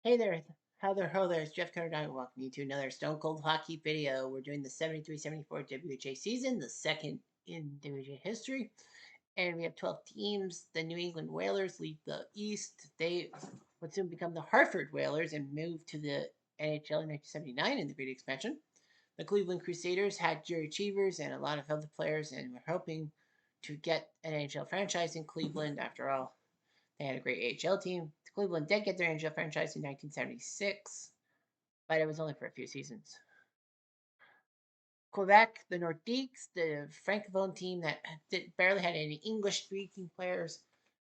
Hey there, how there, ho there, it's Jeff Cardano. Welcome you to another Stone Cold Hockey video. We're doing the 73-74 WHA season, the second in WHA history. And we have 12 teams. The New England Whalers lead the East. They would soon become the Hartford Whalers and move to the NHL in 1979 in the Great Expansion. The Cleveland Crusaders had Jerry Cheevers and a lot of other players and were hoping to get an NHL franchise in Cleveland. After all, they had a great AHL team. Cleveland did get their NHL franchise in 1976, but it was only for a few seasons. Quebec, the Nordiques, the francophone team that barely had any English-speaking players,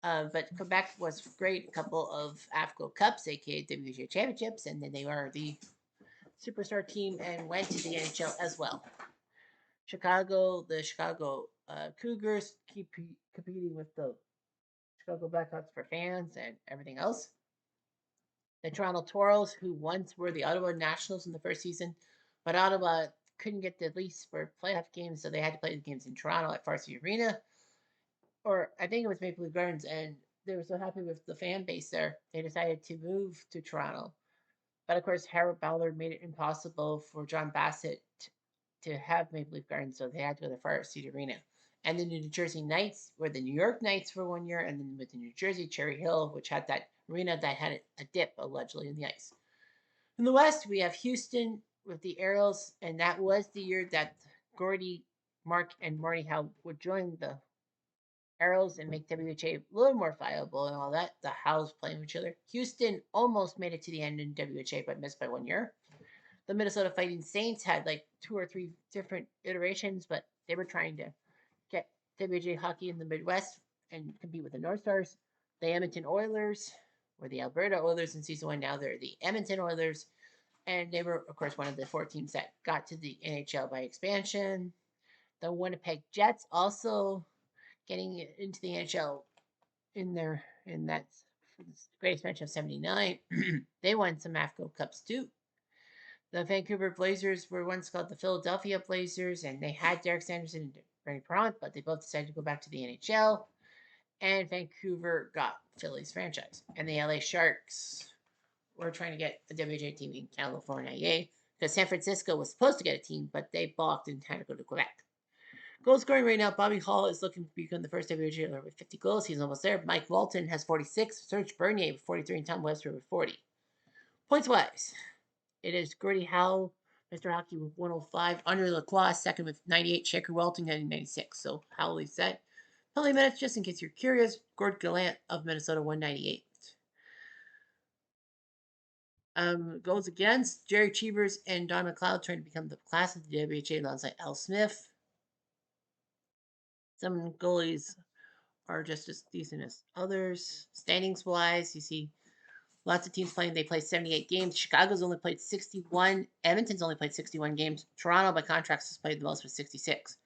but Quebec was great. A couple of AFCO Cups, aka WHA Championships, and then they were the superstar team and went to the NHL as well. Chicago, the Chicago Cougars keep competing with the Chicago Blackhawks for fans and everything else. The Toronto Toros, who once were the Ottawa Nationals in the first season, but Ottawa couldn't get the lease for playoff games, so they had to play the games in Toronto at Varsity Arena, or I think it was Maple Leaf Gardens, and they were so happy with the fan base there, they decided to move to Toronto. But of course, Harold Ballard made it impossible for John Bassett to have Maple Leaf Gardens, so they had to go to Varsity Arena. And the New Jersey Knights were the New York Knights for 1 year, and then with the New Jersey Cherry Hill, which had that arena that had a dip allegedly in the ice. In the West, we have Houston with the Aerials, and that was the year that Gordy, Mark, and Marty Howe would join the Aerials and make WHA a little more viable and all that. The Howes playing with each other. Houston almost made it to the end in WHA, but missed by 1 year. The Minnesota Fighting Saints had like 2 or 3 different iterations, but they were trying to get WHA hockey in the Midwest and compete with the North Stars. The Edmonton Oilers were the Alberta Oilers in season 1. Now they're the Edmonton Oilers. And they were, of course, one of the 4 teams that got to the NHL by expansion. The Winnipeg Jets also getting into the NHL in that great expansion of 79. They won some AFCO Cups too. The Vancouver Blazers were once called the Philadelphia Blazers, and they had Derek Sanderson and Bernie Parent, but they both decided to go back to the NHL. And Vancouver got Philly's franchise. And the LA Sharks were trying to get a WHA team in California, yay, because San Francisco was supposed to get a team, but they balked and had to go to Quebec. Goal scoring right now, Bobby Hall is looking to become the first WHA with 50 goals. He's almost there. Mike Walton has 46, Serge Bernier with 43, and Tom Webster with 40. Points wise, it is Gordie Howe, Mr. Hockey with 105, Andre Lacroix second with 98, Shaker Walton having 96. So Howe leads that. Penalty minutes, just in case you're curious, Gord Gallant of Minnesota 198. Goals against Jerry Cheevers and Don McLeod trying to become the class of the WHA alongside Al Smith. Some goalies are just as decent as others. Standings wise, you see lots of teams playing. They play 78 games. Chicago's only played 61. Edmonton's only played 61 games. Toronto, by contrast, has played the most with 66.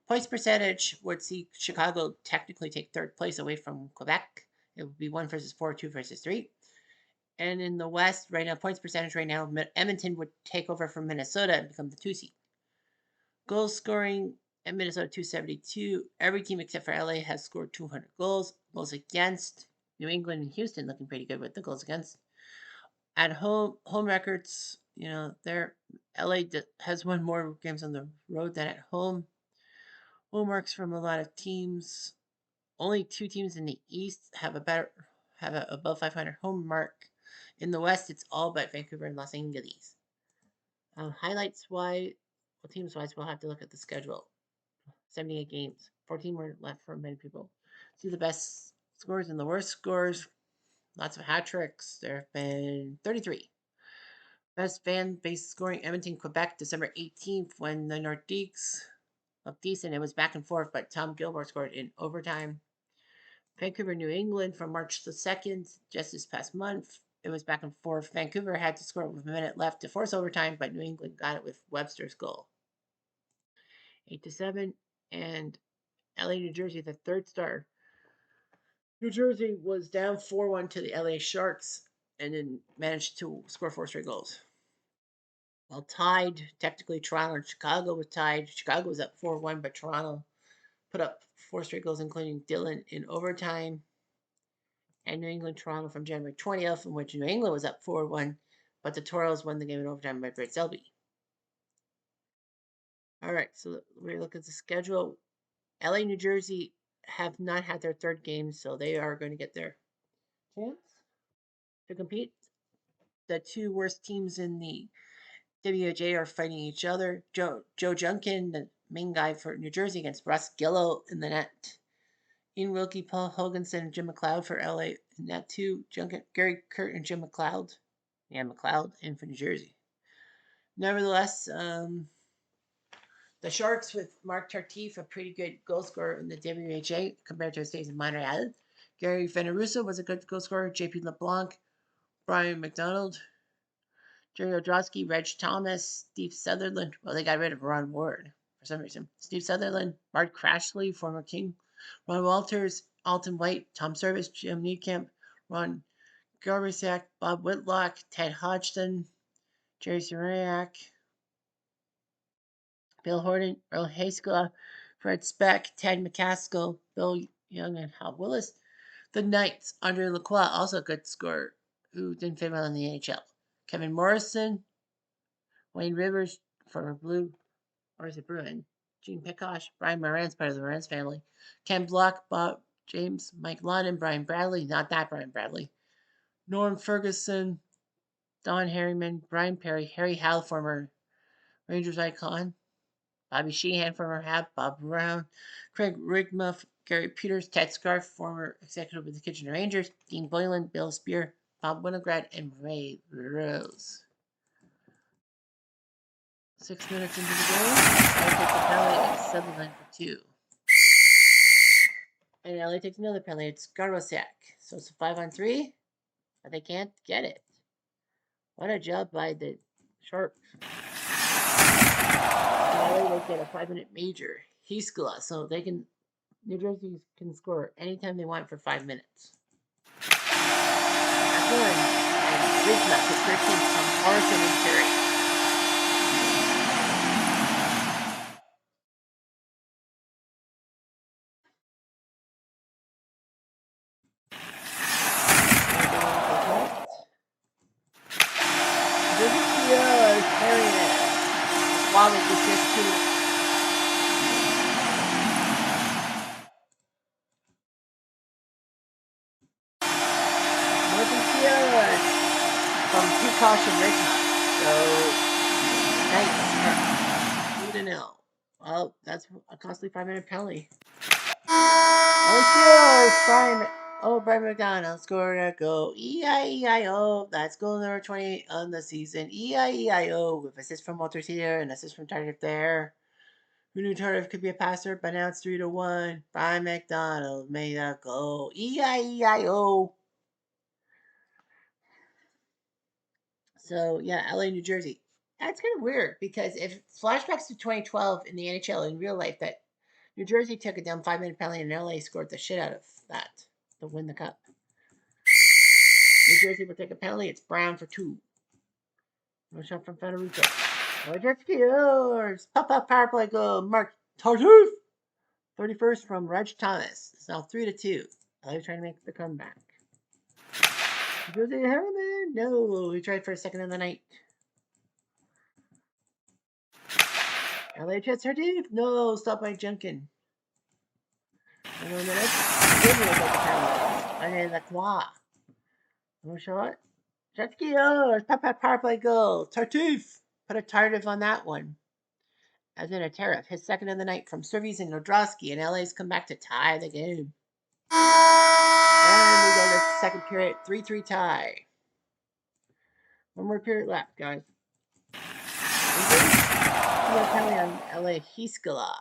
Points percentage would see Chicago technically take third place away from Quebec. It would be 1 versus 4, 2 versus 3. And in the West, right now, points percentage right now, Edmonton would take over from Minnesota and become the 2 seed. Goal scoring at Minnesota 272. Every team except for LA has scored 200 goals. Goals against, New England and Houston looking pretty good with the goals against. At home records, there LA has won more games on the road than at home. Home marks from a lot of teams. Only 2 teams in the East have above 500 home mark. In the West, it's all but Vancouver and Los Angeles. Highlights wise, teams wise, we'll have to look at the schedule. 78 games, 14 more left for many people. See the best scores and the worst scores. Lots of hat tricks. There have been 33. Best fan base scoring, Edmonton, Quebec, December 18th, when the Nordiques looked decent. It was back and forth, but Tom Gilmore scored in overtime. Vancouver, New England, from March the 2nd, just this past month. It was back and forth. Vancouver had to score with a minute left to force overtime, but New England got it with Webster's goal. 8-7, and LA, New Jersey, the third star. New Jersey was down 4-1 to the LA Sharks and then managed to score 4 straight goals. Well, tied, technically Toronto and Chicago were tied. Chicago was up 4-1, but Toronto put up 4 straight goals, including Dylan in overtime. and New England Toronto from January 20th, in which New England was up 4-1, but the Toros won the game in overtime by Brett Selby. All right, so we look at the schedule. LA, New Jersey have not had their third game, so they are going to get their chance to compete. The two worst teams in the WHA are fighting each other. Joe Junkin, the main guy for New Jersey, against Russ Gillow in the net. Ian Wilkie, Paul Hoganson, and Jim McLeod for LA in net 2. Junkin, Gary Kurt, and Jim McLeod. Yeah, McLeod in for New Jersey. Nevertheless, the Sharks with Mark Tartif, a pretty good goal scorer in the WHA compared to his days in Montreal. Gary Veneruso was a good goal scorer. JP LeBlanc, Brian McDonald, Jerry Odrowski, Reg Thomas, Steve Sutherland. Well, they got rid of Ron Ward for some reason. Steve Sutherland, Bart Crashley, former King, Ron Walters, Alton White, Tom Service, Jim Niekamp, Ron Garbisak, Bob Whitlock, Ted Hodgson, Jerry Sireniak, Bill Horton, Earl Haskell, Fred Speck, Ted McCaskill, Bill Young, and Hal Willis. The Knights, under Lacroix, also a good scorer, who didn't fit well in the NHL. Kevin Morrison, Wayne Rivers, former Blue, or is it Bruin? Gene Pickosh, Brian Moran's part of the Moran's family. Ken Block, Bob James, Mike London, Brian Bradley, not that Brian Bradley. Norm Ferguson, Don Harriman, Brian Perry, Harry Howell, former Rangers icon. Bobby Sheehan, former Hab, Bob Brown, Craig Rigmuff, Gary Peters, Ted Scarf, former executive with the Kitchener Rangers, Dean Boylan, Bill Spear, Bob Winograd, and Ray Rose. 6 minutes into the game, LA takes a penalty at Sutherland for 2. And LA takes another penalty. It's Garosiak. So it's a 5-on-3, but they can't get it. What a job by the Sharks. LA will get a 5-minute major. Hiskala, so they can. New Jersey can score anytime they want for 5 minutes. That's one. And Rizla to 13 from Morrison and Perry. While it was just 2. Northern Steelers from Peacock and Richmond. So, Knights are 2-0. Well, that's a costly 5-minute penalty. Brian McDonald scored a goal. E-I-E-I-O. That's goal number 28 on the season. E-I-E-I-O. With assist from Walters here and assist from Tardif there. Who knew Tardif could be a passer? But now it's 3-1. Brian McDonald made a goal. E-I-E-I-O. So, yeah, LA, New Jersey. That's kind of weird because if flashbacks to 2012 in the NHL in real life, that New Jersey took a down 5-minute penalty and LA scored the shit out of that to win the cup. New Jersey will take a penalty. It's Brown for 2. No shot from Federico. Jet yours. Pop power play goal. Mark Tartuffe. 31st from Reg Thomas. It's now 3-2. LA trying to make the comeback. Jose Harriman. No, he tried for a second of the night. LA Jets Tartuffe. No, stop by Junkin. 1 more minute. Virginia will take a penalty. And Lacroix. No shot. Jetski, oh, power play goal. Tartuffe. Put a Tardif on that one. As in a tariff. His second of the night from Servies and Odrowski. And LA's come back to tie the game. And we go to the second period. 3-3 tie. 1 more period left, guys. Penalty on LA Hiskala.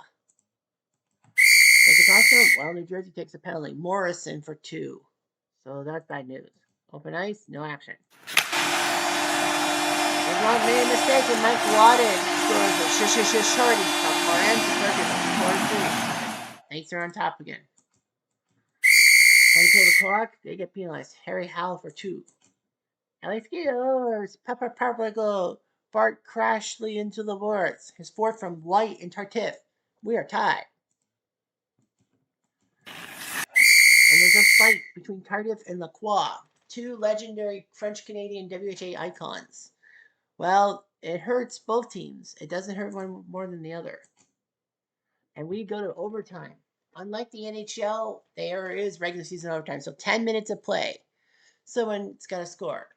Takes a costume. Well, New Jersey takes a penalty. Morrison for 2. So that's bad news. Open ice, no action. There's one made a mistake, and Mike Wadden scores a shorty from Moran's Ferguson. 4-3. Knights are on top again. 22 the clock, they get penalized. Harry Howell for 2. LA Skiers, power play goal. Bart Crashley into the boards. His 4th from White and Tartuffe. We are tied. And there's a fight between Cardiff and WHA, two legendary French-Canadian WHA icons. Well, it hurts both teams. It doesn't hurt one more than the other. And we go to overtime. Unlike the NHL, there is regular season overtime. So 10 minutes of play. Someone's got to score.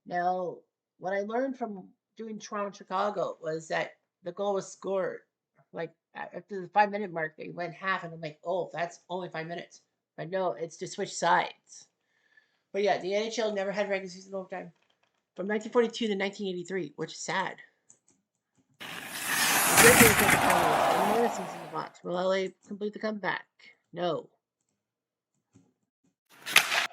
Now, what I learned from doing Toronto Chicago was that the goal was scored. Like after the 5 minute mark, they went half, and I'm like, oh, that's only 5 minutes. But no, it's to switch sides. But yeah, the NHL never had regular season overtime from 1942 to 1983, which is sad. The Grizzlies take the final, and Morrison's in the box. Will LA complete the comeback? No.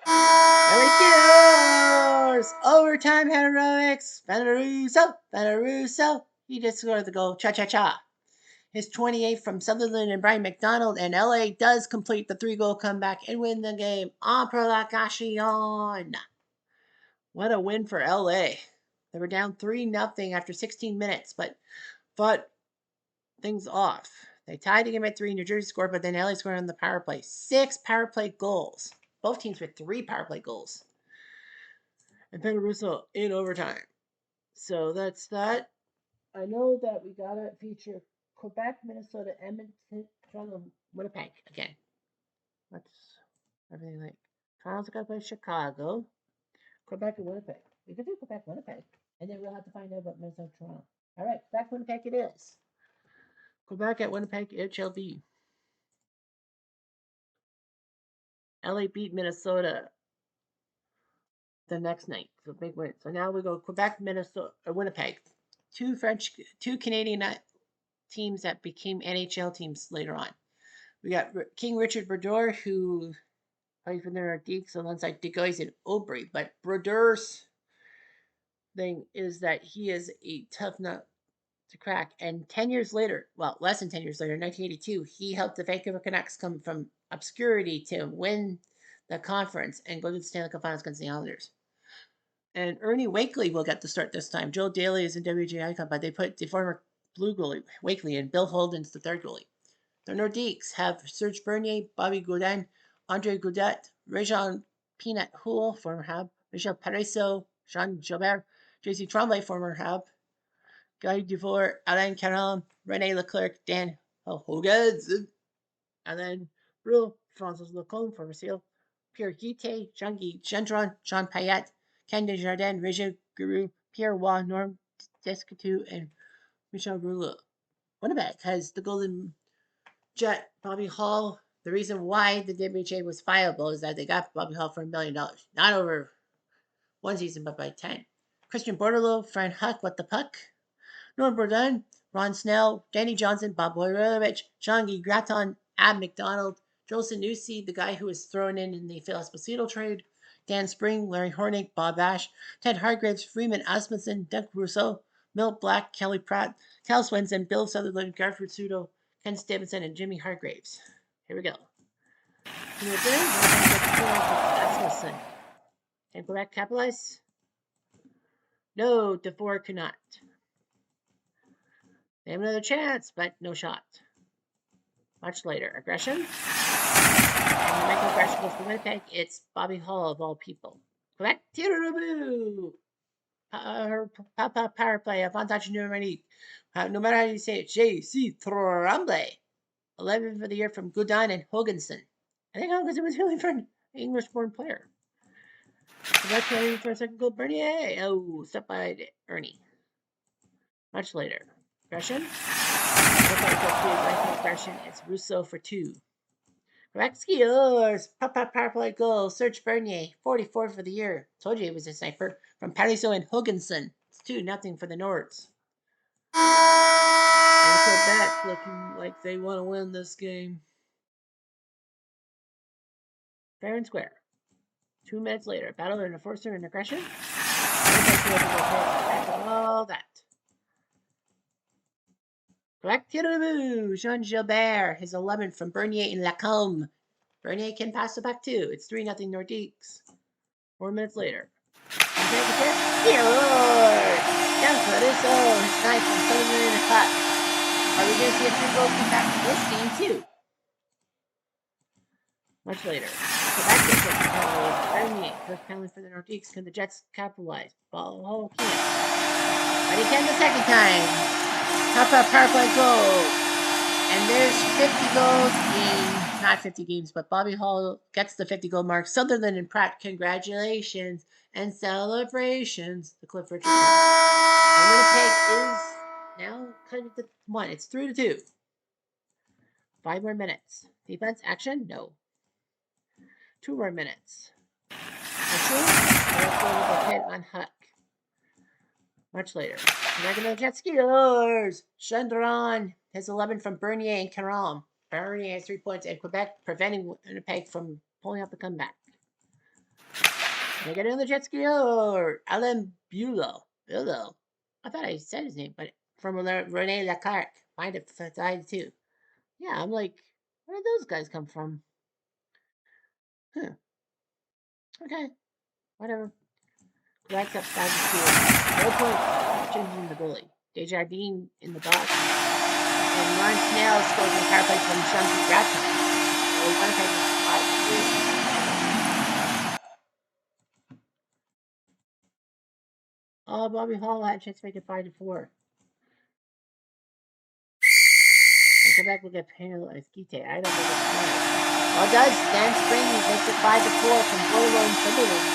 LA scores! Overtime heroics. Benarusso. He just scored the goal. Cha-cha-cha. His 28th from Sutherland and Brian McDonald, and LA does complete the 3-goal comeback and win the game en prolongation. What a win for LA. They were down 3-0 after 16 minutes, but fought things off. They tied the game at 3. New Jersey scored, but then LA scored on the power play. 6 power play goals. Both teams with 3 power play goals. And Benarusso in overtime. So that's that. I know that we got to feature Quebec, Minnesota, Edmonton, Toronto, Winnipeg again. That's everything like. Toronto's got to play Chicago, Quebec, and Winnipeg. We could do Quebec, Winnipeg, and then we'll have to find out about Minnesota, Toronto. All right, Quebec, Winnipeg it is. Quebec at Winnipeg, it shall be. LA beat Minnesota the next night, so big win. So now we go Quebec, Minnesota, or Winnipeg. Two Canadian teams that became NHL teams later on. We got King Richard Brodeur, who plays for the Nordiques alongside DeGoys and Aubry. But Brodeur's thing is that he is a tough nut to crack. And 10 years later, well, less than 10 years later, in 1982, he helped the Vancouver Canucks come from obscurity to win the conference and go to the Stanley Cup Finals against the Islanders. And Ernie Wakely will get the start this time. Joe Daly is in WHA icon, but they put the former Blue goalie Wakely and Bill Holden's the third goalie. The Nordiques have Serge Bernier, Bobby Gaudin, Andre Goudet, Réjean Peanut Houle, former Hab, Michel Parizeau, Jean Gilbert, J.C. Tremblay, former Hab, Guy Duvor, Alain Caron, René Leclerc, Dan Hogan's, and then Brule, Francis Lecombe, former Seal, Pierre Guite, Jean-Guy Gendron, Jean Payette, Ken Desjardins, Régis Guru, Pierre Waugh, Norm Descoutu, and Michel Brule. Winnipeg has the Golden Jet, Bobby Hall. The reason why the WHA was viable is that they got Bobby Hall for $1 million. Not over one season, but by 10. Christian Bordelot, Fran Huck, What the Puck, Norm Bourdin, Ron Snell, Danny Johnson, Bob Boyrovich, Jean-Guy Graton, Ab McDonald, Joel Sanusi, the guy who was thrown in the Phil Esposito trade, Dan Spring, Larry Hornick, Bob Ash, Ted Hargraves, Freeman Asmussen, Doug Rousseau, Milt Black, Kelly Pratt, Cal Swenson, Bill Sutherland, Garfield Sudo, Ken Stevenson, and Jimmy Hargraves. Here we go. Asmussen. Can Quebec capitalize? No, DeFore could not. They have another chance, but no shot. Much later. Aggression. And the microaggression goes to Winnipeg. It's Bobby Hall of all people. Quebec. Tiraboo! Power play. Avantage numerique. No matter how you say it. J.C. Tremblay. 11 for the year from Gaudin and Hoganson. I think Hoganson was really for an English-born player. Quebec playing for a second goal. Bernier. Oh, step by Ernie. Much later. Aggression. Aggression. It's Rousseau for 2. Quebec skiers. Power play goal. Serge Bernier. 44 for the year. Told you he was a sniper. From Parizeau and Hoganson. It's 2-0 for the Nords. And Quebec looking like they want to win this game. Fair and square. 2 minutes later. Battle and enforcer and aggression. All that. Quebec Tiraboo, Jean Gilbert, his 11th from Bernier and Lacombe. Bernier can pass it back too. It's 3-0 Nordiques. 4 minutes later. Down for this his knife from Sutherland in the cut. Are we going to see a 3-goal comeback in this game too? Much later. Quebec gets a penalty. It's Bernier. First penalty for the Nordiques. Can the Jets capitalize? Ball hole can't. But he can the second time. Top up power play goal. And there's 50 goals in not 50 games, but Bobby Hall gets the 50 goal mark. Sutherland and Pratt, congratulations and celebrations. The Cliff Richardson. And Winnipeg is now kind of the one. It's 3-2. 5 more minutes. Defense action? No. 2 more minutes. Action? Let's go with a hit on Huck. Much later. Regular Jet Skiers. Chandron has 11 from Bernier and Caron. Bernier has 3 points, and Quebec preventing Winnipeg from pulling out the comeback. They get in the Jet Skier. Alain Bulow. I thought I said his name, but from Rene Leclerc. Find it side too. Yeah, I'm like, where did those guys come from? Huh. Okay. Whatever. Quebec's up 5-2. 4 points changing the goalie. Desjardins in the box. And Ron Snell scores a power play from Shanti Gratton. So Winnipeg is 5-3. Oh, Bobby Hall had a chance to make it 5-4. And Quebec will get penalized. Gite, I don't think it's right. Well, it does. Dan Spring makes it 5-4 from Boileau and Sutherland.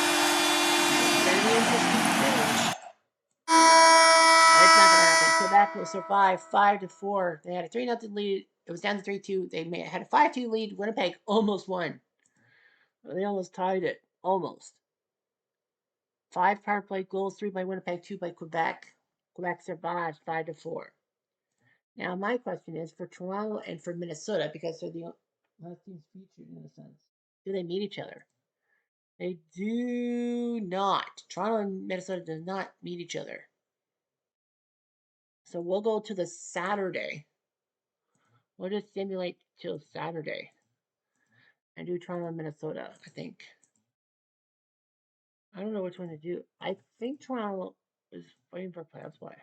It's going to be interesting finish. But it's not going to happen. Quebec will survive 5-4. They had a 3-0 lead. It was down to 3-2. They had a 5-2 lead. Winnipeg almost won. They almost tied it. Almost. 5 power play goals, 3 by Winnipeg, 2 by Quebec. Quebec survives 5-4. Now, my question is for Toronto and for Minnesota, because they're the last teams featured in a sense. Do they meet each other? They do not. Toronto and Minnesota do not meet each other. So we'll go to the Saturday. We'll just simulate till Saturday and do Toronto and Minnesota, I think. I don't know which one to do. I think Toronto is fighting for playoffs. Why?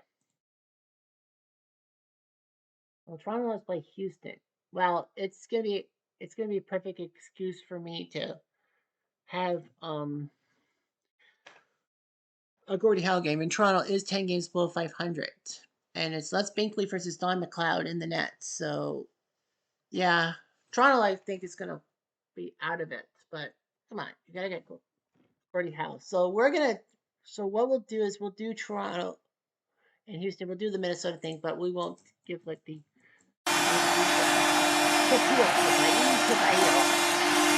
Well, Toronto has played Houston. Well, it's gonna be a perfect excuse for me to have a Gordie Howe game. And Toronto is 10 games below 500, and it's Les Binkley versus Don McLeod in the net. So yeah, Toronto I think is gonna be out of it. But come on, you gotta get Gordie Howe. So what we'll do is we'll do Toronto and Houston. We'll do the Minnesota thing, but we won't give like the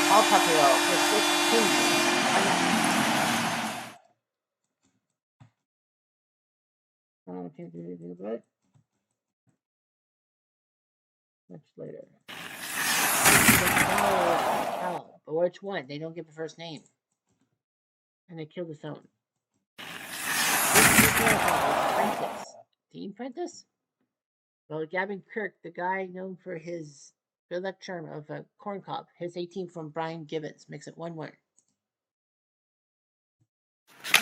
all Papio for 16. I can't do anything about it. Much later. Oh, but which one? They don't give a first name. And they kill the zone. Prentice. Dean Prentice? Well, Gavin Kirk, the guy known for his good luck charm of a corn cob, his 18 from Brian Gibbons, makes it 1-1. Oh, I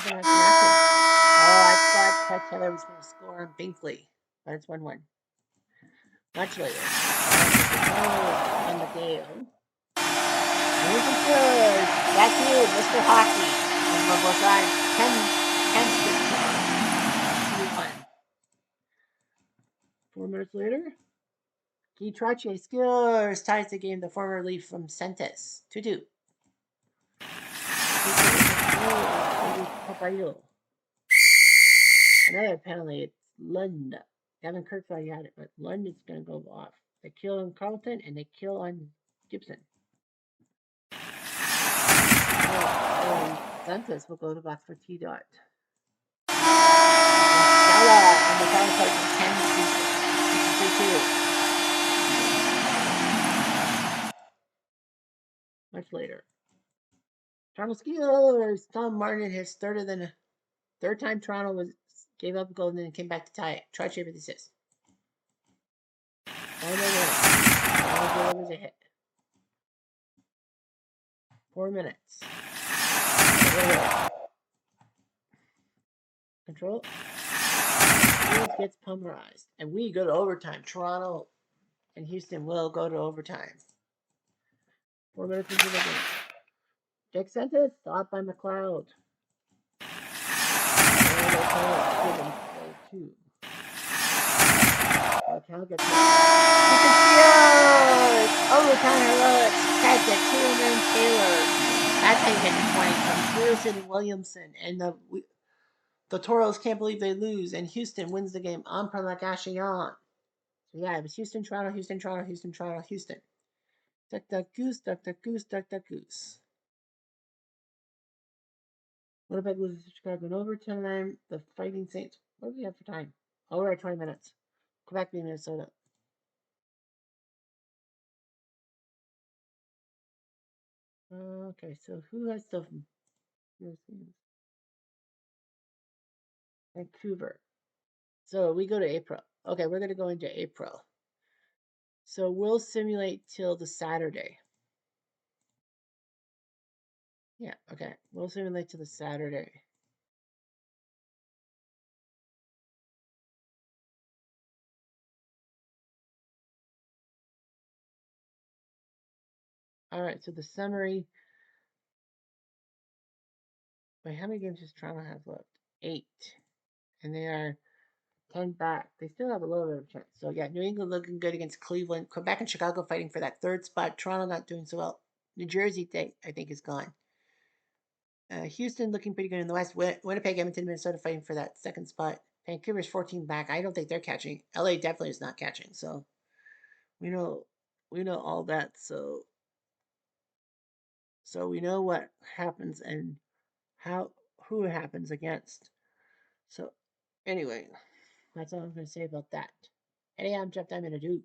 thought Ted Taylor was going to score on Binkley, but it's 1-1. Much later. On the Dale. Moving good. That's you, Mr. Hockey. And what was on 10 2-1. 4 minutes later. Guy Trottier scores, ties the game, the former lead from Centis. 2-2. Another penalty. It's Lund. Gavin Kirk thought he had it, but Lund is going to go off. They kill on Carlton and they kill on Gibson. Centis will go to back for T-Dot. Stella on the final play from 10-2. Much later. Toronto Steelers. Tom Martin his third time Toronto gave up a goal and then came back to tie it. Trottier with assist. 5 minutes. Was a hit. 4 minutes. Control. Steelers gets pulverized. And we go to overtime. Toronto and Houston will go to overtime. 4 minutes into the game. Dick sent it. Thought by McLeod. And they call it given play two. Cal gets it. Houston steals! Overtime heroics. Catch it. Tillman Taylor. That's how you get the point from Pearson and Williamson. And the Toros can't believe they lose. And Houston wins the game on Prolongation. So yeah, it was Houston, Toronto, Houston, Toronto, Houston, Toronto, Houston. Duck, duck, goose, duck, duck, goose, duck, duck, goose. Winnipeg loses to Chicago in overtime. The Fighting Saints. What do we have for time? Oh, we're at 20 minutes. Quebec beat Minnesota. Okay, so who has the Vancouver? So we go to April. Okay, we're gonna go into April. So we'll simulate till the Saturday. Yeah, okay. We'll simulate till the Saturday. All right, so the summary. Wait, how many games does Toronto have left? 8. And they are 10 back. They still have a little bit of a chance. So yeah, New England looking good against Cleveland. Quebec and Chicago fighting for that third spot. Toronto not doing so well. New Jersey, I think, is gone. Houston looking pretty good in the West. Winnipeg, Edmonton, Minnesota fighting for that second spot. Vancouver's 14 back. I don't think they're catching. LA definitely is not catching. So we know all that. So we know what happens and who it happens against. So anyway, that's all I'm going to say about that. Hey, I'm Jeff Diamond. Adieu.